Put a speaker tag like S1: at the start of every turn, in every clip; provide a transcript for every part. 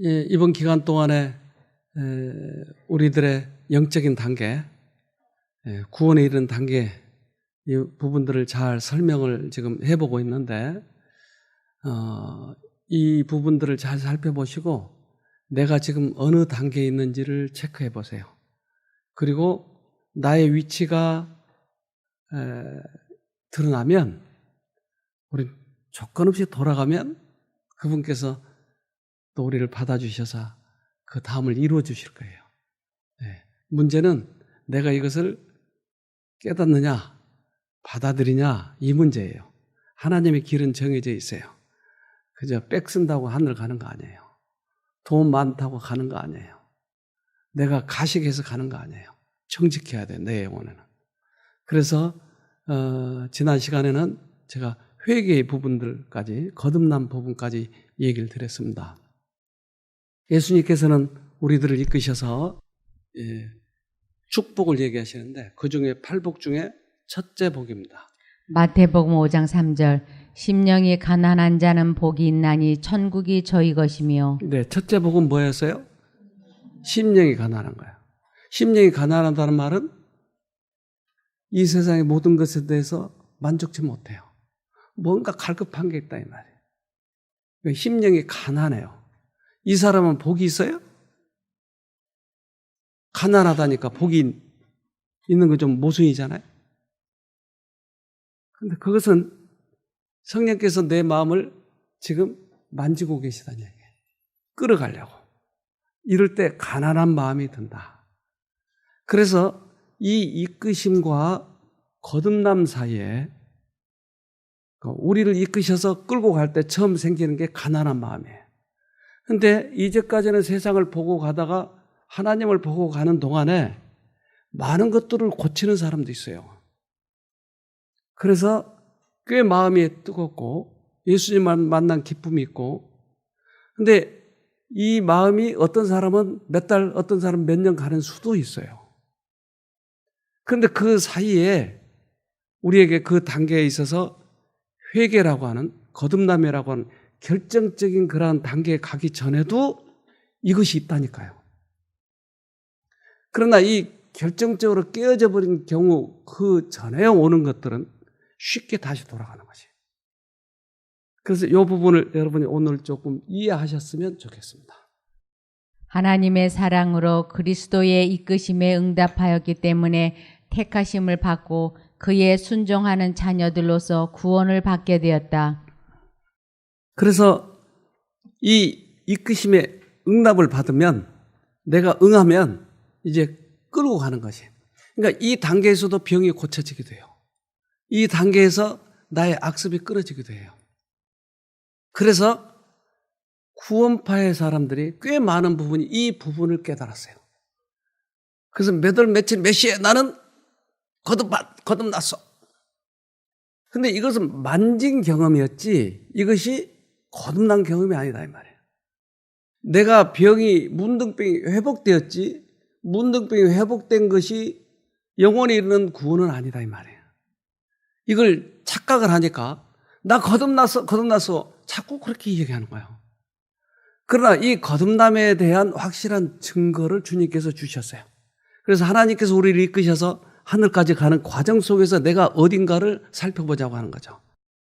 S1: 이번 기간 동안에 우리들의 영적인 단계, 구원에 이르는 단계, 이 부분들을 잘 설명을 지금 해보고 있는데, 이 부분들을 잘 살펴보시고 내가 지금 어느 단계에 있는지를 체크해 보세요. 그리고 나의 위치가 드러나면 우리 조건 없이 돌아가면 그분께서 또 우리를 받아주셔서 그 다음을 이루어 주실 거예요. 문제는 내가 이것을 깨닫느냐 받아들이냐 이 문제예요. 하나님의 길은 정해져 있어요. 그저 백 쓴다고 하늘 가는 거 아니에요. 돈 많다고 가는 거 아니에요. 내가 가식해서 가는 거 아니에요. 정직해야 돼, 내 영혼에는. 그래서 지난 시간에는 제가 회개의 부분들까지, 거듭난 부분까지 얘기를 드렸습니다. 예수님께서는 우리들을 이끄셔서 축복을 얘기하시는데 그 중에 8복 중에 첫째 복입니다.
S2: 마태복음 5장 3절 심령이 가난한 자는 복이 있나니 천국이 저희 것이며.
S1: 네, 첫째 복은 뭐였어요? 심령이 가난한 거예요. 심령이 가난하다는 말은 이 세상의 모든 것에 대해서 만족치 못해요. 뭔가 갈급한 게 있다 이 말이에요. 심령이 가난해요. 이 사람은 복이 있어요? 가난하다니까 복이 있는 건 좀 모순이잖아요. 그런데 그것은 성령께서 내 마음을 지금 만지고 계시다는 얘기예요. 끌어가려고. 이럴 때 가난한 마음이 든다. 그래서 이 이끄심과 거듭남 사이에 우리를 이끄셔서 끌고 갈 때 처음 생기는 게 가난한 마음이에요. 그런데 이제까지는 세상을 보고 가다가 하나님을 보고 가는 동안에 많은 것들을 고치는 사람도 있어요. 그래서 꽤 마음이 뜨겁고 예수님을 만난 기쁨이 있고, 근데 이 마음이 어떤 사람은 몇 달, 어떤 사람은 몇 년 가는 수도 있어요. 그런데 그 사이에 우리에게 그 단계에 있어서 회개라고 하는, 거듭남이라고 하는 결정적인 그러한 단계에 가기 전에도 이것이 있다니까요. 그러나 이 결정적으로 깨어져 버린 경우 그 전에 오는 것들은 쉽게 다시 돌아가는 것이에요. 그래서 이 부분을 여러분이 오늘 조금 이해하셨으면 좋겠습니다.
S2: 하나님의 사랑으로 그리스도의 이끄심에 응답하였기 때문에 택하심을 받고 그의 순종하는 자녀들로서 구원을 받게 되었다.
S1: 그래서 이 이끄심에 응답을 받으면, 내가 응하면 이제 끌고 가는 것이에요. 그러니까 이 단계에서도 병이 고쳐지기도 해요. 이 단계에서 나의 악습이 끊어지기도 해요. 그래서 구원파의 사람들이 꽤 많은 부분이 이 부분을 깨달았어요. 그래서 몇 월 며칠 몇 시에 나는 거듭났어. 근데 이것은 만진 경험이었지 이것이 거듭난 경험이 아니다 이 말이에요. 내가 문둥병이 회복되었지 문둥병이 회복된 것이 영원히 이르는 구원은 아니다 이 말이에요. 이걸 착각을 하니까 나 거듭났어 자꾸 그렇게 얘기하는 거예요. 그러나 이 거듭남에 대한 확실한 증거를 주님께서 주셨어요. 그래서 하나님께서 우리를 이끄셔서 하늘까지 가는 과정 속에서 내가 어딘가를 살펴보자고 하는 거죠.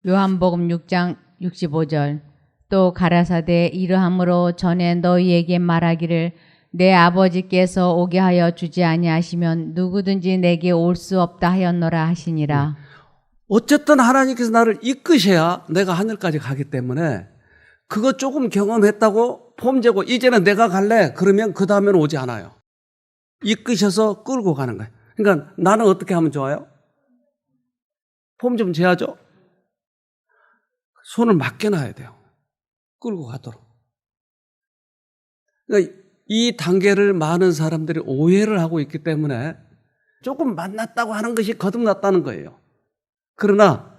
S2: 요한복음 6장 65절 또 가라사대 이러함으로 전에 너희에게 말하기를 내 아버지께서 오게 하여 주지 아니하시면 누구든지 내게 올 수 없다 하였노라 하시니라.
S1: 어쨌든 하나님께서 나를 이끄셔야 내가 하늘까지 가기 때문에 그거 조금 경험했다고 폼재고 이제는 내가 갈래 그러면 그 다음에는 오지 않아요. 이끄셔서 끌고 가는 거예요. 그러니까 나는 어떻게 하면 좋아요? 폼 좀 재야죠. 손을 맡겨놔야 돼요. 끌고 가도록. 그러니까 이 단계를 많은 사람들이 오해를 하고 있기 때문에 조금 만났다고 하는 것이 거듭났다는 거예요. 그러나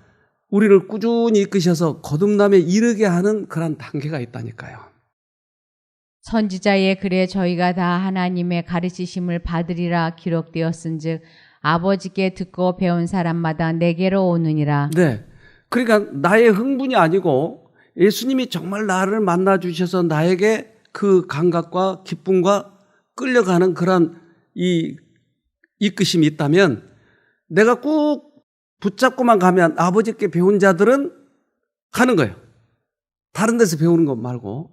S1: 우리를 꾸준히 이끄셔서 거듭남에 이르게 하는 그런 단계가 있다니까요.
S2: 선지자의 글에 저희가 다 하나님의 가르치심을 받으리라 기록되었은즉 아버지께 듣고 배운 사람마다 내게로 오느니라.
S1: 네, 그러니까 나의 흥분이 아니고 예수님이 정말 나를 만나 주셔서 나에게 그 감각과 기쁨과 끌려가는 그런 이 이끄심이 있다면 내가 꾹 붙잡고만 가면 아버지께 배운 자들은 가는 거예요. 다른 데서 배우는 것 말고.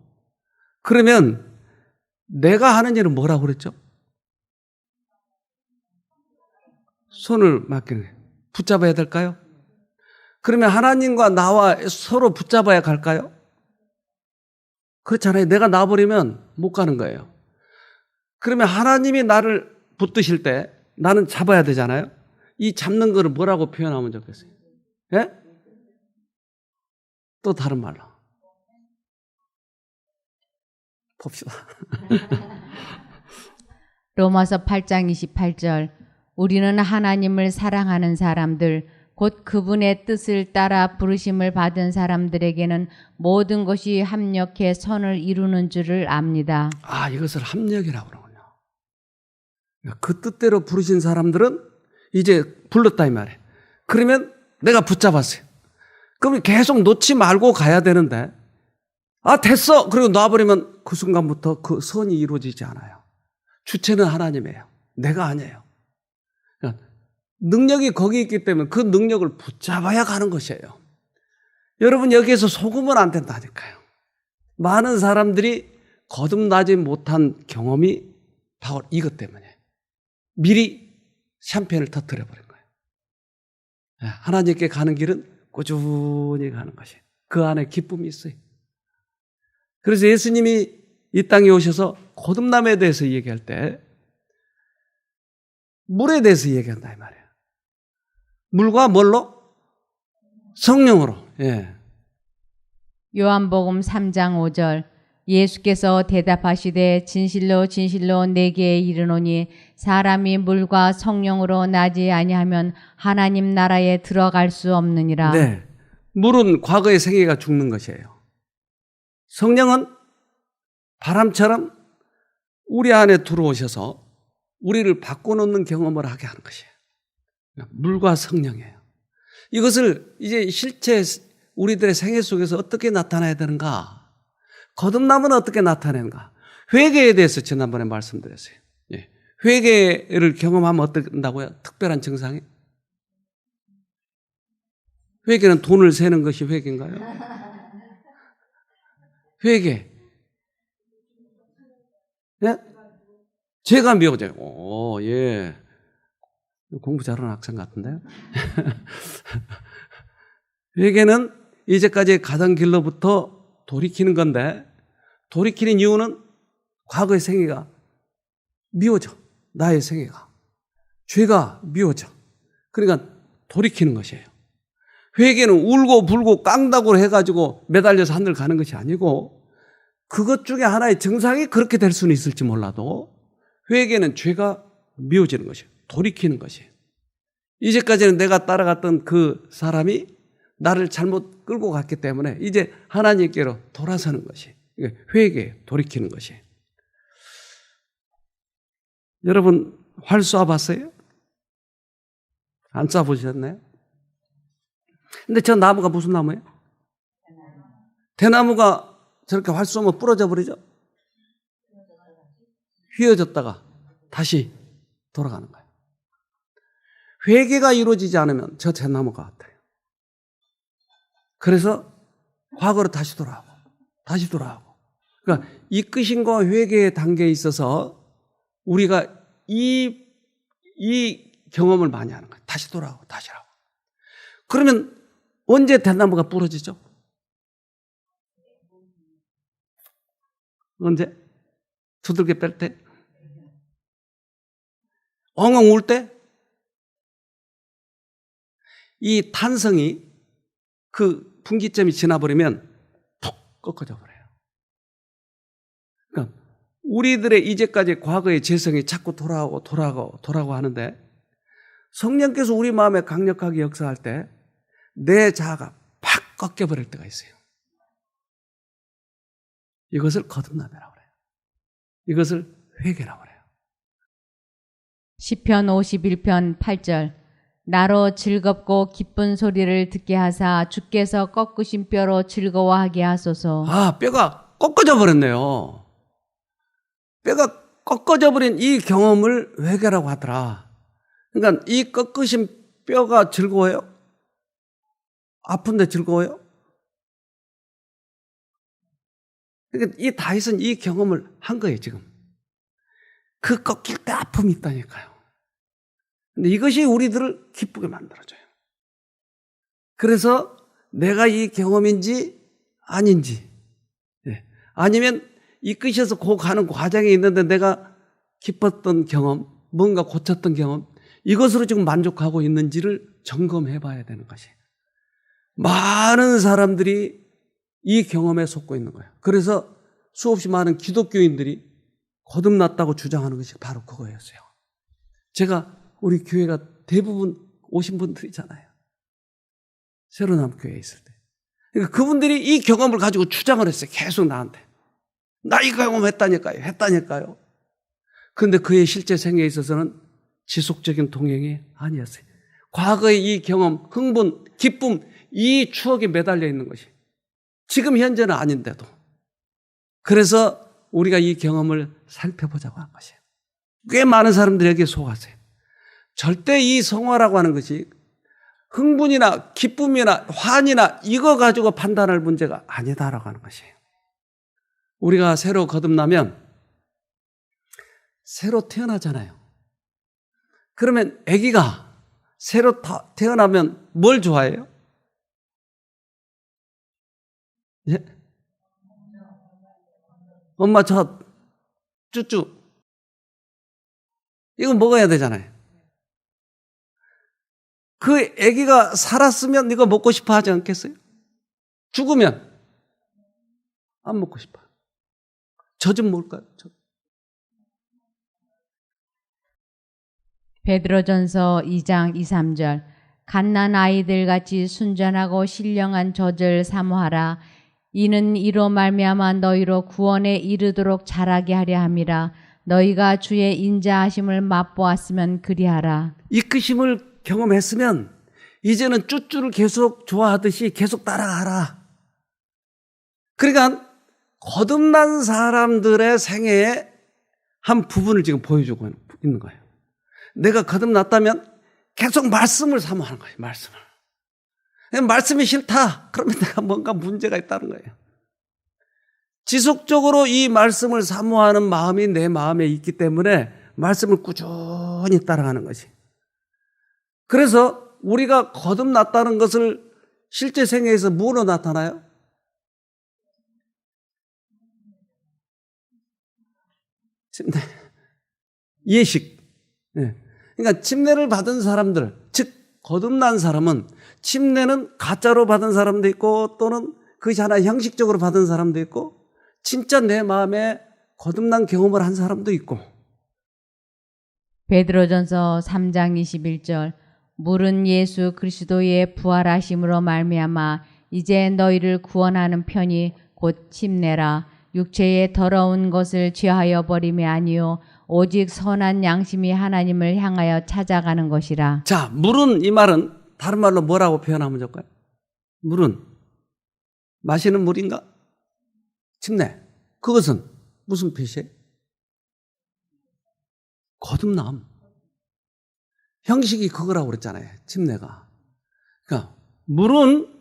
S1: 그러면 내가 하는 일은 뭐라고 그랬죠? 손을 맡기는 거예요. 붙잡아야 될까요? 그러면 하나님과 나와 서로 붙잡아야 갈까요? 그렇잖아요. 내가 놔버리면 못 가는 거예요. 그러면 하나님이 나를 붙드실 때 나는 잡아야 되잖아요. 이 잡는 거를 뭐라고 표현하면 좋겠어요? 예? 또 다른 말로. 봅시다.
S2: 로마서 8장 28절 우리는 하나님을 사랑하는 사람들 곧 그분의 뜻을 따라 부르심을 받은 사람들에게는 모든 것이 합력해 선을 이루는 줄을 압니다.
S1: 아, 이것을 합력이라고 그러군요. 그 뜻대로 부르신 사람들은 이제 불렀다 이 말이에요. 그러면 내가 붙잡았어요. 그럼 계속 놓지 말고 가야 되는데 아 됐어 그리고 놔버리면 그 순간부터 그 선이 이루어지지 않아요. 주체는 하나님이에요. 내가 아니에요. 그러니까 능력이 거기 있기 때문에 그 능력을 붙잡아야 가는 것이에요. 여러분 여기에서 속으면 안 된다니까요. 많은 사람들이 거듭나지 못한 경험이 바로 이것 때문에 미리 샴페인을 터뜨려버린 거예요. 하나님께 가는 길은 꾸준히 가는 것이에요. 그 안에 기쁨이 있어요. 그래서 예수님이 이 땅에 오셔서 거듭남에 대해서 얘기할 때 물에 대해서 얘기한다 이 말이에요. 물과 뭘로? 성령으로. 예.
S2: 요한복음 3장 5절 예수께서 대답하시되 진실로 진실로 내게 이르노니 사람이 물과 성령으로 나지 아니하면 하나님 나라에 들어갈 수 없느니라.
S1: 네. 물은 과거의 생애가 죽는 것이에요. 성령은 바람처럼 우리 안에 들어오셔서 우리를 바꿔놓는 경험을 하게 하는 것이에요. 물과 성령이에요. 이것을 이제 실제 우리들의 생애 속에서 어떻게 나타나야 되는가? 거듭남은 어떻게 나타내는가? 회개에 대해서 지난번에 말씀드렸어요. 예. 회개를 경험하면 어떻게 된다고요? 특별한 증상이? 회개는 돈을 세는 것이 회개인가요? 회개. 예? 죄가 미워져요. 오, 예. 공부 잘하는 학생 같은데요? 회개는 이제까지 가던 길로부터 돌이키는 건데 돌이키는 이유는 과거의 생애가 미워져. 나의 생애가. 죄가 미워져. 그러니까 돌이키는 것이에요. 회개는 울고 불고 깡다구로 해가지고 매달려서 하늘 가는 것이 아니고 그것 중에 하나의 증상이 그렇게 될 수는 있을지 몰라도 회개는 죄가 미워지는 것이에요. 돌이키는 것이에요. 이제까지는 내가 따라갔던 그 사람이 나를 잘못 끌고 갔기 때문에 이제 하나님께로 돌아서는 것이 회개, 돌이키는 것이. 여러분 활 쏴봤어요? 안 쏴보셨나요? 근데 저 나무가 무슨 나무예요? 대나무가 저렇게 활 쏘면 부러져 버리죠? 휘어졌다가 다시 돌아가는 거예요. 회개가 이루어지지 않으면 저 대나무가 같아요. 그래서 과거로 다시 돌아가고 다시 돌아가고. 그러니까 이끄심과 회개의 단계에 있어서 우리가 이 경험을 많이 하는 거예요. 다시 돌아가고 다시 하고. 그러면 언제 대나무가 부러지죠? 언제? 두들겨 뺄 때? 엉엉 울 때? 이 탄성이 그 분기점이 지나버리면 톡 꺾어져 버려요. 그러니까 우리들의 이제까지 과거의 재성이 자꾸 돌아가고 하는데 성령께서 우리 마음에 강력하게 역사할 때 내 자아가 팍 꺾여버릴 때가 있어요. 이것을 거듭남이라고 그래요. 이것을 회개라고 그래요.
S2: 시편 51편 8절 나로 즐겁고 기쁜 소리를 듣게 하사 주께서 꺾으신 뼈로 즐거워하게 하소서.
S1: 아, 뼈가 꺾어져 버렸네요. 뼈가 꺾어져 버린 이 경험을 회개라고 하더라. 그러니까 이 꺾으신 뼈가 즐거워요? 아픈데 즐거워요? 그러니까 이 다윗은 이 경험을 한 거예요, 지금. 그 꺾일 때 아픔이 있다니까요. 근데 이것이 우리들을 기쁘게 만들어줘요. 그래서 내가 이 경험인지 아닌지, 아니면 이끄셔서 그 가는 과정에 있는데 내가 기뻤던 경험, 뭔가 고쳤던 경험, 이것으로 지금 만족하고 있는지를 점검해 봐야 되는 것이에요. 많은 사람들이 이 경험에 속고 있는 거예요. 그래서 수없이 많은 기독교인들이 거듭났다고 주장하는 것이 바로 그거였어요. 제가 우리 교회가 대부분 오신 분들이잖아요. 새로남 교회에 있을 때. 그러니까 그분들이 이 경험을 가지고 주장을 했어요. 계속 나한테. 나 이 경험 했다니까요. 그런데 그의 실제 생애에 있어서는 지속적인 동행이 아니었어요. 과거의 이 경험, 흥분, 기쁨, 이 추억에 매달려 있는 것이 지금 현재는 아닌데도. 그래서 우리가 이 경험을 살펴보자고 한 것이에요. 꽤 많은 사람들에게 속았어요. 절대 이 성화라고 하는 것이 흥분이나 기쁨이나 환이나 이거 가지고 판단할 문제가 아니다라고 하는 것이에요. 우리가 새로 거듭나면 새로 태어나잖아요. 그러면 아기가 새로 태어나면 뭘 좋아해요? 예? 엄마 저 쭈쭈 이거 먹어야 되잖아요. 그 아기가 살았으면 이거 먹고 싶어 하지 않겠어요? 죽으면 안 먹고 싶어요. 젖은 뭘까요?
S2: 베드로전서 2장 2, 3절 갓난 아이들 같이 순전하고 신령한 젖을 사모하라. 이는 이로 말미암아 너희로 구원에 이르도록 자라게 하려 함이라. 너희가 주의 인자하심을 맛보았으면 그리하라.
S1: 이끄심을 경험했으면 이제는 쭈쭈를 계속 좋아하듯이 계속 따라가라. 그러니까 거듭난 사람들의 생애의 한 부분을 지금 보여주고 있는 거예요. 내가 거듭났다면 계속 말씀을 사모하는 거예요. 말씀이 싫다. 그러면 내가 뭔가 문제가 있다는 거예요. 지속적으로 이 말씀을 사모하는 마음이 내 마음에 있기 때문에 말씀을 꾸준히 따라가는 것이. 그래서 우리가 거듭났다는 것을 실제 생애에서 뭐로 나타나요? 침례, 예식. 그러니까 침례를 받은 사람들, 즉 거듭난 사람은 침례는 가짜로 받은 사람도 있고 또는 그것이 하나 형식적으로 받은 사람도 있고 진짜 내 마음에 거듭난 경험을 한 사람도 있고.
S2: 베드로전서 3장 21절 물은 예수 그리스도의 부활하심으로 말미암아 이제 너희를 구원하는 편이 곧 침례라. 육체의 더러운 것을 취하여 버림이 아니요 오직 선한 양심이 하나님을 향하여 찾아가는 것이라.
S1: 자, 물은 이 말은 다른 말로 뭐라고 표현하면 좋을까요? 물은 마시는 물인가? 침례. 그것은 무슨 표시예요? 거듭남. 형식이 그거라고 그랬잖아요. 침례가. 그러니까 물은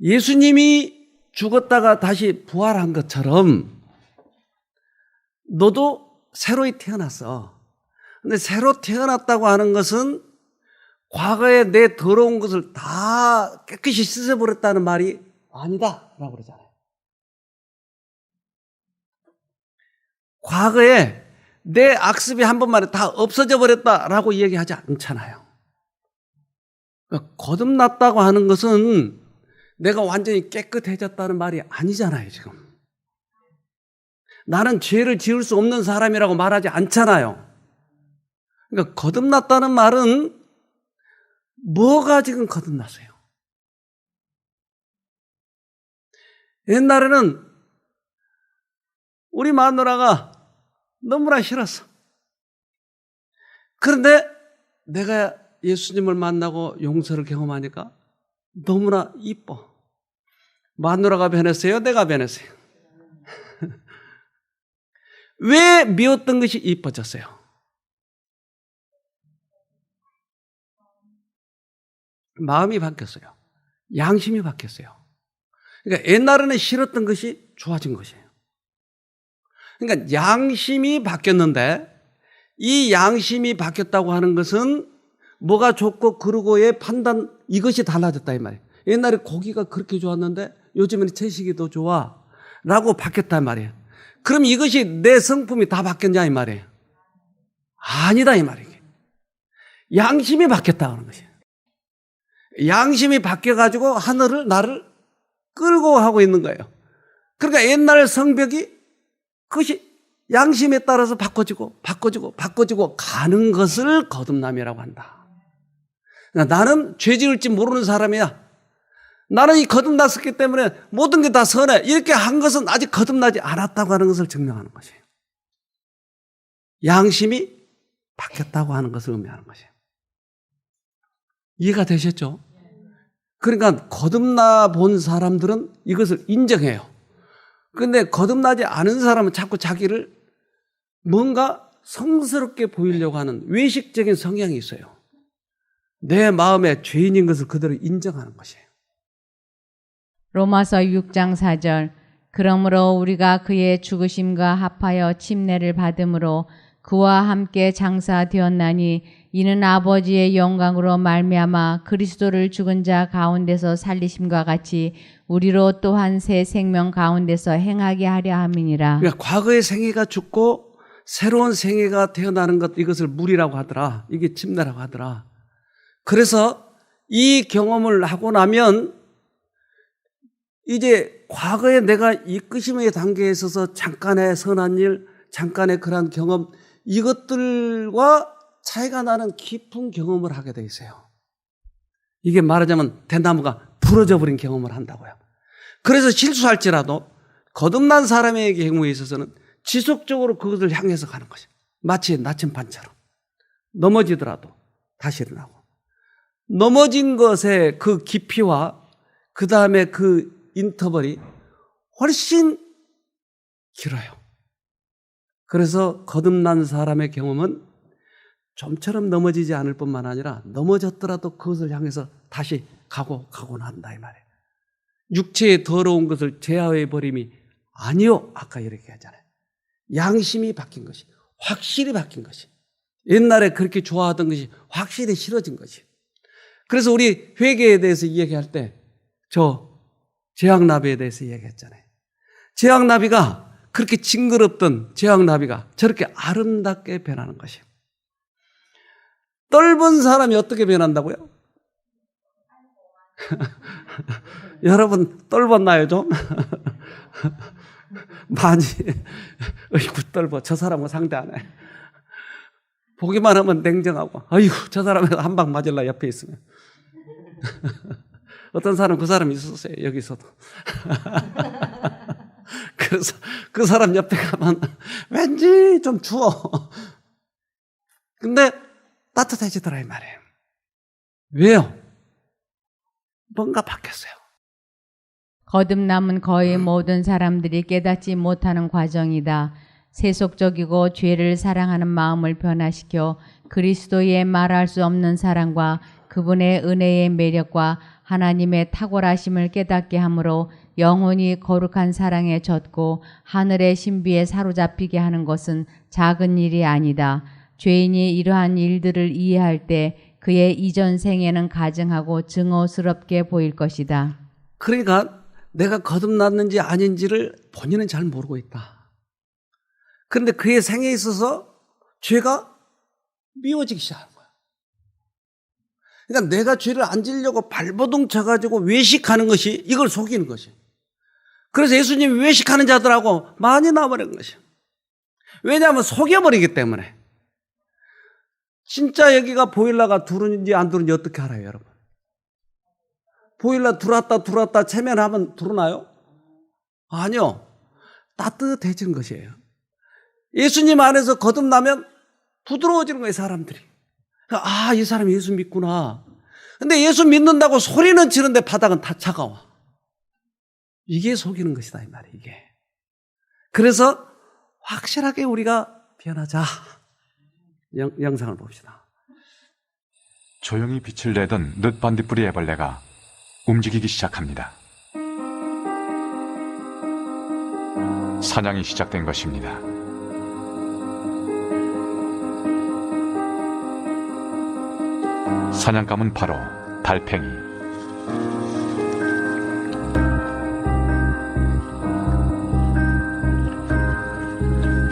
S1: 예수님이 죽었다가 다시 부활한 것처럼 너도 새로이 태어났어. 근데 새로 태어났다고 하는 것은 과거에 내 더러운 것을 다 깨끗이 씻어버렸다는 말이 아니다 라고 그러잖아요. 과거에 내 악습이 한 번만에 다 없어져 버렸다라고 얘기하지 않잖아요. 그러니까 거듭났다고 하는 것은 내가 완전히 깨끗해졌다는 말이 아니잖아요, 지금. 나는 죄를 지을 수 없는 사람이라고 말하지 않잖아요. 그러니까 거듭났다는 말은 뭐가 지금 거듭났어요? 옛날에는 우리 마누라가 너무나 싫었어. 그런데 내가 예수님을 만나고 용서를 경험하니까 너무나 이뻐. 마누라가 변했어요? 내가 변했어요? 왜 미웠던 것이 이뻐졌어요? 마음이 바뀌었어요. 양심이 바뀌었어요. 그러니까 옛날에는 싫었던 것이 좋아진 것이에요. 그러니까 양심이 바뀌었는데 이 양심이 바뀌었다고 하는 것은 뭐가 좋고 그르고의 판단 이것이 달라졌다 이 말이에요. 옛날에 고기가 그렇게 좋았는데 요즘에는 채식이 더 좋아 라고 바뀌었단 말이에요. 그럼 이것이 내 성품이 다 바뀌었냐 이 말이에요. 아니다 이 말이에요. 양심이 바뀌었다고 하는 것이에요. 양심이 바뀌어가지고 하늘을 나를 끌고 하고 있는 거예요. 그러니까 옛날 성벽이 그것이 양심에 따라서 바꿔지고 가는 것을 거듭남이라고 한다. 그러니까 나는 죄 지을지 모르는 사람이야. 나는 이 거듭났었기 때문에 모든 게 다 선해. 이렇게 한 것은 아직 거듭나지 않았다고 하는 것을 증명하는 것이에요. 양심이 바뀌었다고 하는 것을 의미하는 것이에요. 이해가 되셨죠? 그러니까 거듭나 본 사람들은 이것을 인정해요. 그런데 거듭나지 않은 사람은 자꾸 자기를 뭔가 성스럽게 보이려고 하는 외식적인 성향이 있어요. 내 마음에 죄인인 것을 그대로 인정하는 것이에요.
S2: 로마서 6장 4절. 그러므로 우리가 그의 죽으심과 합하여 침례를 받음으로 그와 함께 장사되었나니 이는 아버지의 영광으로 말미암아 그리스도를 죽은 자 가운데서 살리심과 같이 우리로 또한 새 생명 가운데서 행하게 하려 함이니라.
S1: 그러니까 과거의 생애가 죽고 새로운 생애가 태어나는 것, 이것을 물이라고 하더라. 이게 침례라고 하더라. 그래서 이 경험을 하고 나면 이제 과거에 내가 이끄심의 단계에 있어서 잠깐의 선한 일, 잠깐의 그런 경험, 이것들과 차이가 나는 깊은 경험을 하게 돼 있어요. 이게 말하자면 대나무가 부러져 버린 경험을 한다고요. 그래서 실수할지라도 거듭난 사람의 경우에 있어서는 지속적으로 그것을 향해서 가는 것이에요. 마치 나침반처럼 넘어지더라도 다시 일어나고, 넘어진 것의 그 깊이와 그 다음에 그 인터벌이 훨씬 길어요. 그래서 거듭난 사람의 경험은 좀처럼 넘어지지 않을 뿐만 아니라 넘어졌더라도 그것을 향해서 다시 가곤 한다 이 말이에요. 육체의 더러운 것을 제하해 버림이 아니요. 아까 이렇게 하잖아요. 양심이 바뀐 것이, 확실히 바뀐 것이, 옛날에 그렇게 좋아하던 것이 확실히 싫어진 것이. 그래서 우리 회개에 대해서 이야기할 때 저 제왕나비에 대해서 이야기했잖아요. 제왕나비가 그렇게 징그럽던 제왕나비가 저렇게 아름답게 변하는 것이에요. 떫은 사람이 어떻게 변한다고요? 여러분 떫었나요 좀? 많이. 어이구 떫어. 저 사람은 상대 안 해. 보기만 하면 냉정하고, 어이구 저 사람은 한 방 맞을라 옆에 있으면. 어떤 사람 그 사람이 있었어요. 여기서도. 그래서 그 사람 옆에 가면 왠지 좀 추워. 근데 따뜻해지더라 이 말이에요. 왜요? 뭔가 바뀌었어요.
S2: 거듭남은 거의 모든 사람들이 깨닫지 못하는 과정이다. 세속적이고 죄를 사랑하는 마음을 변화시켜 그리스도의 말할 수 없는 사랑과 그분의 은혜의 매력과 하나님의 탁월하심을 깨닫게 하므로 영혼이 거룩한 사랑에 젖고 하늘의 신비에 사로잡히게 하는 것은 작은 일이 아니다. 죄인이 이러한 일들을 이해할 때 그의 이전 생애는 가증하고 증오스럽게 보일 것이다.
S1: 그러니까 내가 거듭났는지 아닌지를 본인은 잘 모르고 있다. 그런데 그의 생애에 있어서 죄가 미워지기 시작한 거야. 그러니까 내가 죄를 안 지려고 발버둥 쳐가지고 외식하는 것이 이걸 속이는 것이. 그래서 예수님이 외식하는 자들하고 많이 나와버린 것이. 왜냐하면 속여버리기 때문에. 진짜 여기가 보일러가 들어오는지 안 들어오는지 어떻게 알아요, 여러분? 보일러 들어왔다 체면하면 들어오나요? 아니요. 따뜻해지는 것이에요. 예수님 안에서 거듭나면 부드러워지는 거예요, 사람들이. 아, 이 사람이 예수 믿구나. 근데 예수 믿는다고 소리는 치는데 바닥은 다 차가워. 이게 속이는 것이다, 이 말이에요, 이게. 그래서 확실하게 우리가 변하자. 영상을 봅시다.
S3: 조용히 빛을 내던 늦반딧불이 애벌레가 움직이기 시작합니다. 사냥이 시작된 것입니다. 사냥감은 바로 달팽이.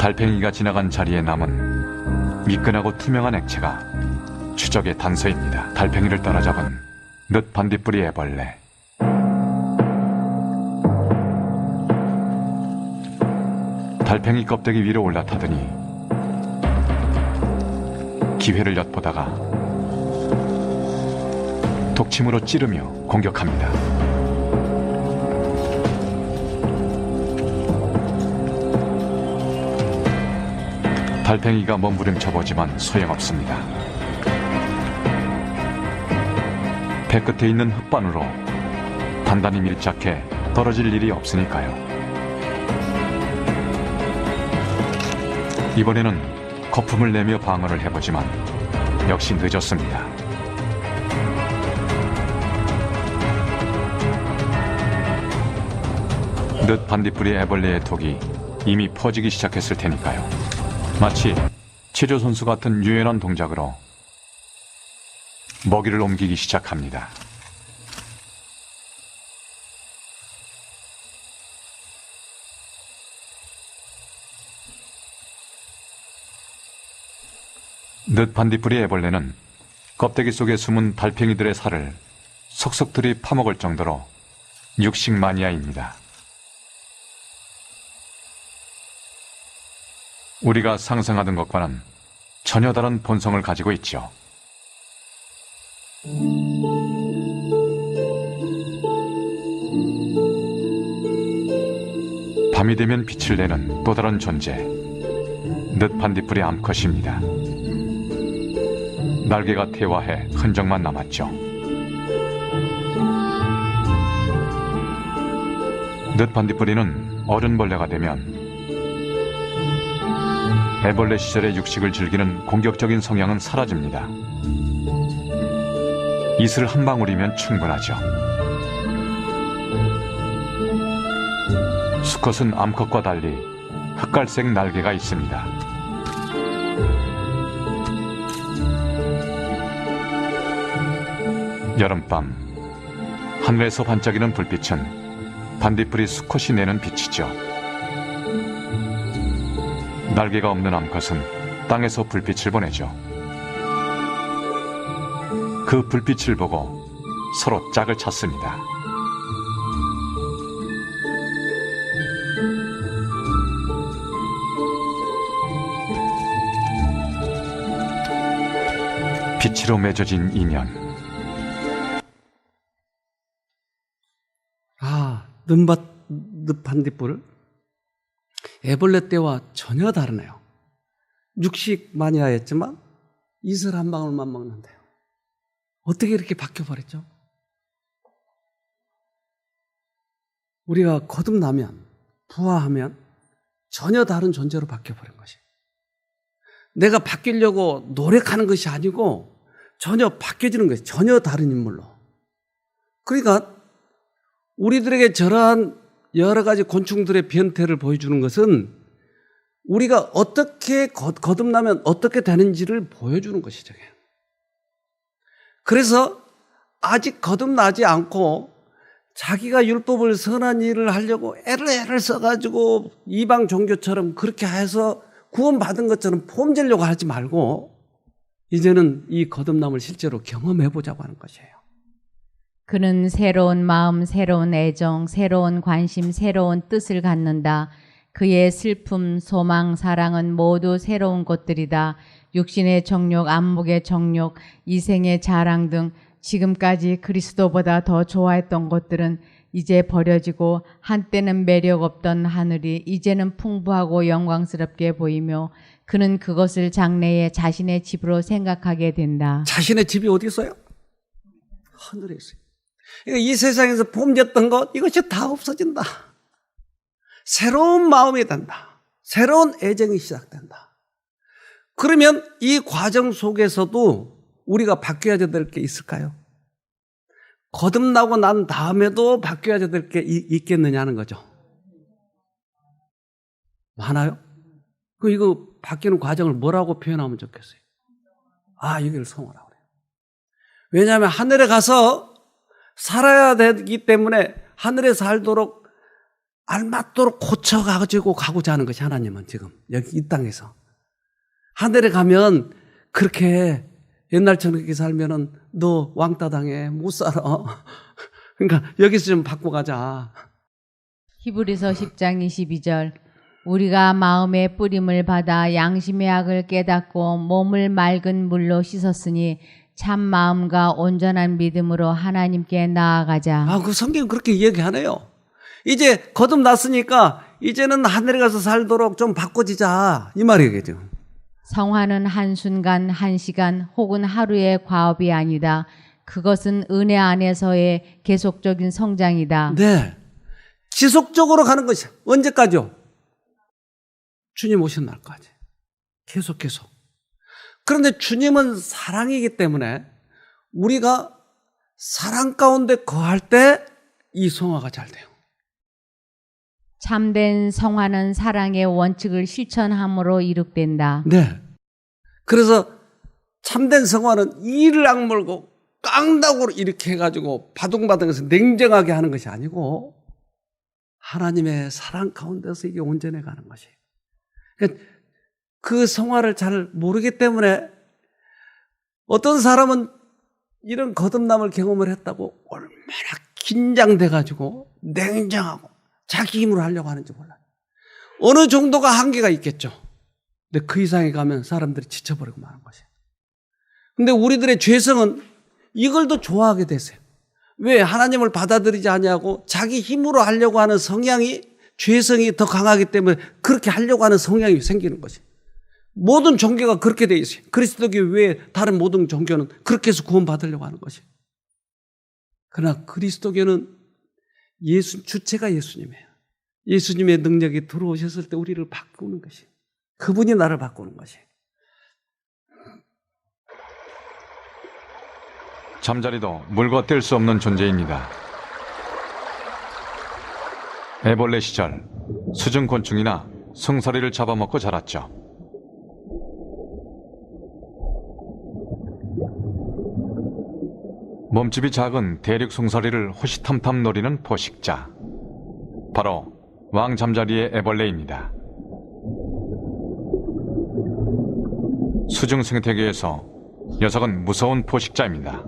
S3: 달팽이가 지나간 자리에 남은 미끈하고 투명한 액체가 추적의 단서입니다. 달팽이를 따라잡은 늦반딧불이 애벌레. 달팽이 껍데기 위로 올라타더니 기회를 엿보다가 독침으로 찌르며 공격합니다. 달팽이가 몸부림쳐보지만 소용없습니다. 배 끝에 있는 흙반으로 단단히 밀착해 떨어질 일이 없으니까요. 이번에는 거품을 내며 방어를 해보지만 역시 늦었습니다. 늦반딧불이 애벌레의 독이 이미 퍼지기 시작했을 테니까요. 마치 체조선수 같은 유연한 동작으로 먹이를 옮기기 시작합니다. 늦반딧불이 애벌레는 껍데기 속에 숨은 달팽이들의 살을 속속들이 파먹을 정도로 육식 마니아입니다. 우리가 상상하던 것과는 전혀 다른 본성을 가지고 있죠. 밤이 되면 빛을 내는 또 다른 존재, 늦반딧불의 암컷입니다. 날개가 퇴화해 흔적만 남았죠. 늦반딧불이는 어른벌레가 되면 애벌레 시절의 육식을 즐기는 공격적인 성향은 사라집니다. 이슬 한 방울이면 충분하죠. 수컷은 암컷과 달리 흑갈색 날개가 있습니다. 여름밤, 하늘에서 반짝이는 불빛은 반딧불이 수컷이 내는 빛이죠. 날개가 없는 암컷은 땅에서 불빛을 보내죠. 그 불빛을 보고 서로 짝을 찾습니다. 빛으로 맺어진 인연.
S1: 늦반딧불 애벌레 때와 전혀 다르네요. 육식 마니아였지만 이슬 한 방울만 먹는데요. 어떻게 이렇게 바뀌어버렸죠? 우리가 거듭나면, 부화하면 전혀 다른 존재로 바뀌어버린 것이. 내가 바뀌려고 노력하는 것이 아니고 전혀 바뀌어지는 것이, 전혀 다른 인물로. 그러니까 우리들에게 저러한 여러 가지 곤충들의 변태를 보여주는 것은 우리가 어떻게 거듭나면 어떻게 되는지를 보여주는 것이죠. 그래서 아직 거듭나지 않고 자기가 율법을 선한 일을 하려고 애를 써가지고 이방 종교처럼 그렇게 해서 구원받은 것처럼 폼재려고 하지 말고 이제는 이 거듭남을 실제로 경험해보자고 하는 것이에요.
S2: 그는 새로운 마음, 새로운 애정, 새로운 관심, 새로운 뜻을 갖는다. 그의 슬픔, 소망, 사랑은 모두 새로운 것들이다. 육신의 정욕, 안목의 정욕, 이생의 자랑 등 지금까지 그리스도보다 더 좋아했던 것들은 이제 버려지고 한때는 매력 없던 하늘이 이제는 풍부하고 영광스럽게 보이며 그는 그것을 장래에 자신의 집으로 생각하게 된다.
S1: 자신의 집이 어디 있어요? 하늘에 있어요. 그러니까 이 세상에서 폼졌던 것, 이것이 다 없어진다. 새로운 마음이 된다. 새로운 애정이 시작된다. 그러면 이 과정 속에서도 우리가 바뀌어야 될 게 있을까요? 거듭나고 난 다음에도 바뀌어야 될 게 있겠느냐는 거죠. 많아요? 그럼 이거 바뀌는 과정을 뭐라고 표현하면 좋겠어요? 이걸 성화라고 그래요. 왜냐하면 하늘에 가서 살아야 되기 때문에 하늘에 살도록 알맞도록 고쳐가지고 가고자 하는 것이 하나님은 지금 여기 이 땅에서. 하늘에 가면 그렇게 옛날처럼 그렇게 살면은 너 왕따 당해 못 살아. 그러니까 여기서 좀 바꿔 가자.
S2: 히브리서 10장 22절 우리가 마음의 뿌림을 받아 양심의 악을 깨닫고 몸을 맑은 물로 씻었으니 참 마음과 온전한 믿음으로 하나님께 나아가자.
S1: 그 성경은 그렇게 이야기하네요. 이제 거듭났으니까 이제는 하늘에 가서 살도록 좀 바꿔지자 이 말이겠죠.
S2: 성화는 한순간, 한시간 혹은 하루의 과업이 아니다. 그것은 은혜 안에서의 계속적인 성장이다.
S1: 네. 지속적으로 가는 것이 언제까지요? 주님 오신 날까지. 계속. 그런데 주님은 사랑이기 때문에 우리가 사랑 가운데 거할 때 이 성화가 잘 돼요.
S2: 참된 성화는 사랑의 원칙을 실천함으로 이룩된다.
S1: 네. 그래서 참된 성화는 이를 악물고 깡다구로 이렇게 해가지고 바둥바둥해서 냉정하게 하는 것이 아니고 하나님의 사랑 가운데서 이게 온전해 가는 것이. 그 성화를 잘 모르기 때문에 어떤 사람은 이런 거듭남을 경험을 했다고 얼마나 긴장돼가지고 냉정하고 자기 힘으로 하려고 하는지 몰라요. 어느 정도가 한계가 있겠죠. 근데 그 이상에 가면 사람들이 지쳐버리고 마는 것이에요. 근데 우리들의 죄성은 이걸 더 좋아하게 되세요. 왜? 하나님을 받아들이지 아니하고 자기 힘으로 하려고 하는 성향이, 죄성이 더 강하기 때문에 그렇게 하려고 하는 성향이 생기는 것이에요. 모든 종교가 그렇게 되어 있어요. 그리스도교 외에 다른 모든 종교는 그렇게 해서 구원받으려고 하는 것이에요. 그러나 그리스도교는 주체가 예수님이에요. 예수님의 능력이 들어오셨을 때 우리를 바꾸는 것이에요. 그분이 나를 바꾸는 것이에요.
S3: 잠자리도 물과 뗄 수 없는 존재입니다. 애벌레 시절 수중곤충이나 숭서리를 잡아먹고 자랐죠. 몸집이 작은 대륙 숭서리를 호시탐탐 노리는 포식자, 바로 왕잠자리의 애벌레입니다. 수중 생태계에서 녀석은 무서운 포식자입니다.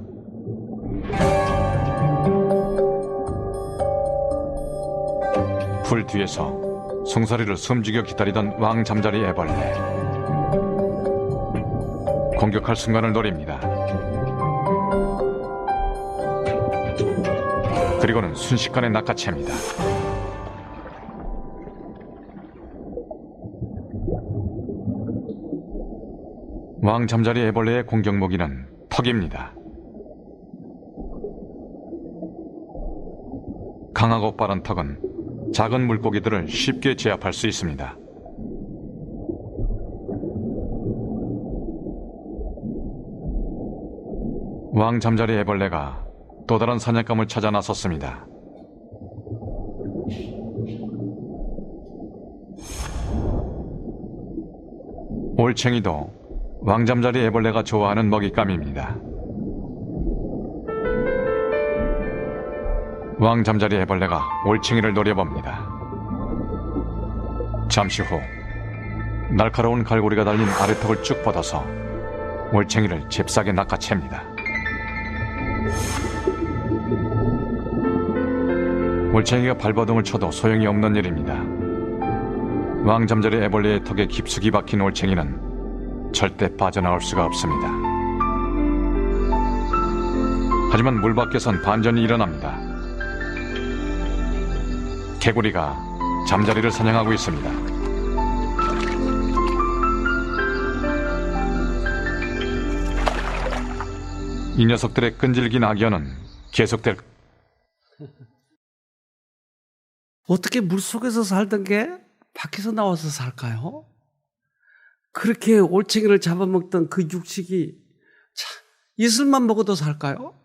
S3: 풀 뒤에서 숭서리를 숨죽여 기다리던 왕잠자리 애벌레. 공격할 순간을 노립니다. 그리고는 순식간에 낚아챕니다. 왕잠자리 애벌레의 공격 무기는 턱입니다. 강하고 빠른 턱은 작은 물고기들을 쉽게 제압할 수 있습니다. 왕잠자리 애벌레가 또 다른 사냥감을 찾아 나섰습니다. 올챙이도 왕잠자리 애벌레가 좋아하는 먹잇감입니다. 왕잠자리 애벌레가 올챙이를 노려봅니다. 잠시 후 날카로운 갈고리가 달린 아래턱을 쭉 뻗어서 올챙이를 잽싸게 낚아챕니다. 올챙이가 발버둥을 쳐도 소용이 없는 일입니다. 왕잠자리 애벌레의 턱에 깊숙이 박힌 올챙이는 절대 빠져나올 수가 없습니다. 하지만 물 밖에선 반전이 일어납니다. 개구리가 잠자리를 사냥하고 있습니다. 이 녀석들의 끈질긴 악연은 계속될
S1: 어떻게 물속에서 살던 게 밖에서 나와서 살까요? 그렇게 올챙이를 잡아먹던 그 육식이 참 이슬만 먹어도 살까요?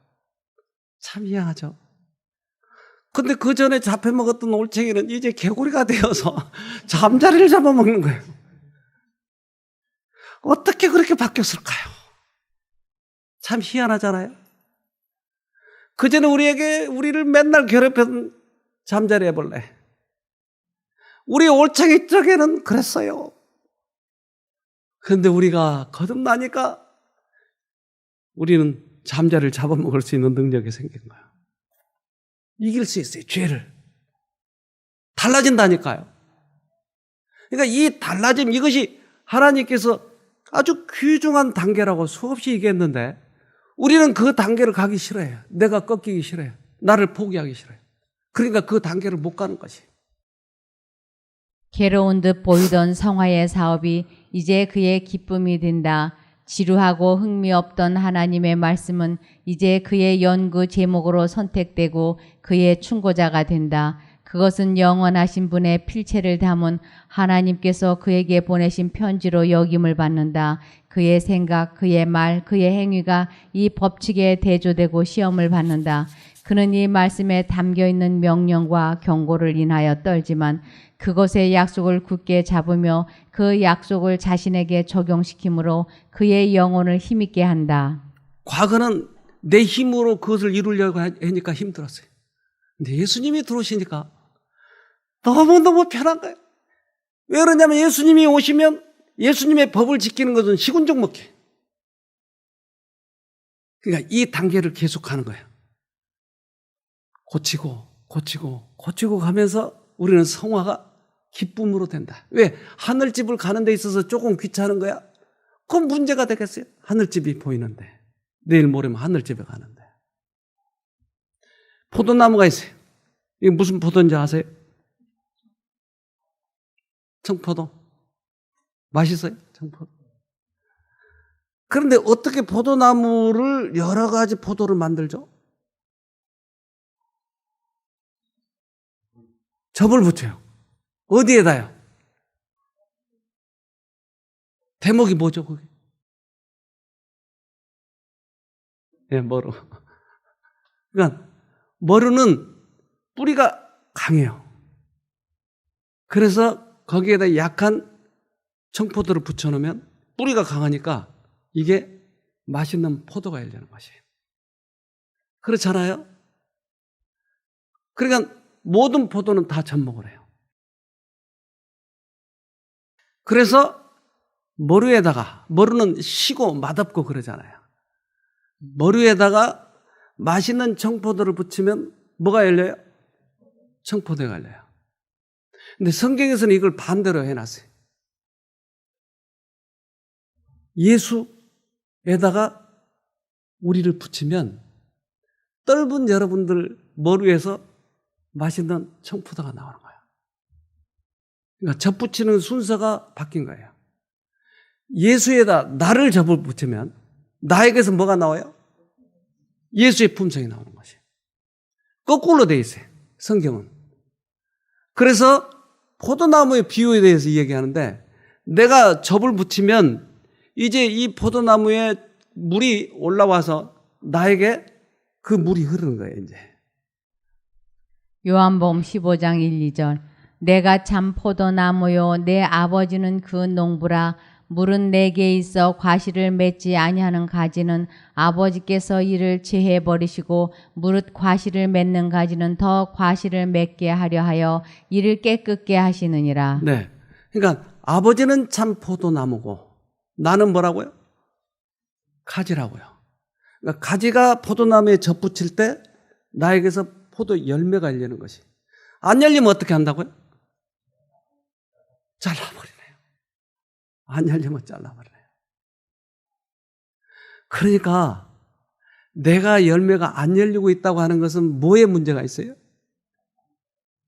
S1: 참 이상하죠. 근데 그 전에 잡혀먹었던 올챙이는 이제 개구리가 되어서 잠자리를 잡아먹는 거예요. 어떻게 그렇게 바뀌었을까요? 참 희한하잖아요. 그전에 우리를 맨날 괴롭혔던 잠자리 해벌레. 우리 올챙이 쪽에는 그랬어요. 그런데 우리가 거듭나니까 우리는 잠자리를 잡아먹을 수 있는 능력이 생긴 거예요. 이길 수 있어요, 죄를. 달라진다니까요. 그러니까 이 달라짐, 이것이 하나님께서 아주 귀중한 단계라고 수없이 얘기했는데 우리는 그 단계를 가기 싫어해요. 내가 꺾이기 싫어요. 나를 포기하기 싫어요. 그러니까 그 단계를 못 가는 것이.
S2: 괴로운 듯 보이던 성화의 사업이 이제 그의 기쁨이 된다. 지루하고 흥미없던 하나님의 말씀은 이제 그의 연구 제목으로 선택되고 그의 충고자가 된다. 그것은 영원하신 분의 필체를 담은 하나님께서 그에게 보내신 편지로 여김을 받는다. 그의 생각, 그의 말, 그의 행위가 이 법칙에 대조되고 시험을 받는다. 그는 이 말씀에 담겨있는 명령과 경고를 인하여 떨지만 그것의 약속을 굳게 잡으며 그 약속을 자신에게 적용시키므로 그의 영혼을 힘있게 한다.
S1: 과거는 내 힘으로 그것을 이루려고 하니까 힘들었어요. 근데 예수님이 들어오시니까 너무너무 편한 거예요. 왜 그러냐면 예수님이 오시면 예수님의 법을 지키는 것은 시군종목해. 그러니까 이 단계를 계속하는 거예요. 고치고 가면서 우리는 성화가 기쁨으로 된다. 왜? 하늘집을 가는 데 있어서 조금 귀찮은 거야? 그건 문제가 되겠어요? 하늘집이 보이는데. 내일 모레면 하늘집에 가는데. 포도나무가 있어요. 이게 무슨 포도인지 아세요? 청포도. 맛있어요? 청포도. 그런데 어떻게 포도나무를 여러 가지 포도를 만들죠? 접을 붙여요. 어디에다요? 대목이 뭐죠, 그게? 예, 머루. 그러니까 머루는 뿌리가 강해요. 그래서 거기에다 약한 청포도를 붙여놓으면 뿌리가 강하니까 이게 맛있는 포도가 열리는 것이에요. 그렇잖아요? 그러니까 모든 포도는 다 접목을 해요. 그래서 머루는 시고 맛없고 그러잖아요. 머루에다가 맛있는 청포도를 붙이면 뭐가 열려요? 청포도가 열려요. 근데 성경에서는 이걸 반대로 해놨어요. 예수에다가 우리를 붙이면 떫은 여러분들 머루에서 맛있는 청포도가 나오는 거예요. 그러니까 접 붙이는 순서가 바뀐 거예요. 예수에다 나를 접을 붙이면 나에게서 뭐가 나와요? 예수의 품성이 나오는 것이에요. 거꾸로 돼 있어요. 성경은. 그래서 포도나무의 비유에 대해서 얘기하는데 내가 접을 붙이면 이제 이 포도나무에 물이 올라와서 나에게 그 물이 흐르는 거예요, 이제.
S2: 요한복음 15장 1, 2절. 내가 참 포도나무요 내 아버지는 그 농부라. 물은 내게 있어 과실을 맺지 아니하는 가지는 아버지께서 이를 제해 버리시고 무릇 과실을 맺는 가지는 더 과실을 맺게 하려 하여 이를 깨끗게 하시느니라.
S1: 네. 그러니까 아버지는 참 포도나무고 나는 뭐라고요? 가지라고요. 그러니까 가지가 포도나무에 접붙일 때 나에게서 포도 열매가 열리는 것이. 안 열리면 어떻게 한다고요? 잘라버리네요. 안 열리면 잘라버리네요. 그러니까 내가 열매가 안 열리고 있다고 하는 것은 뭐에 문제가 있어요?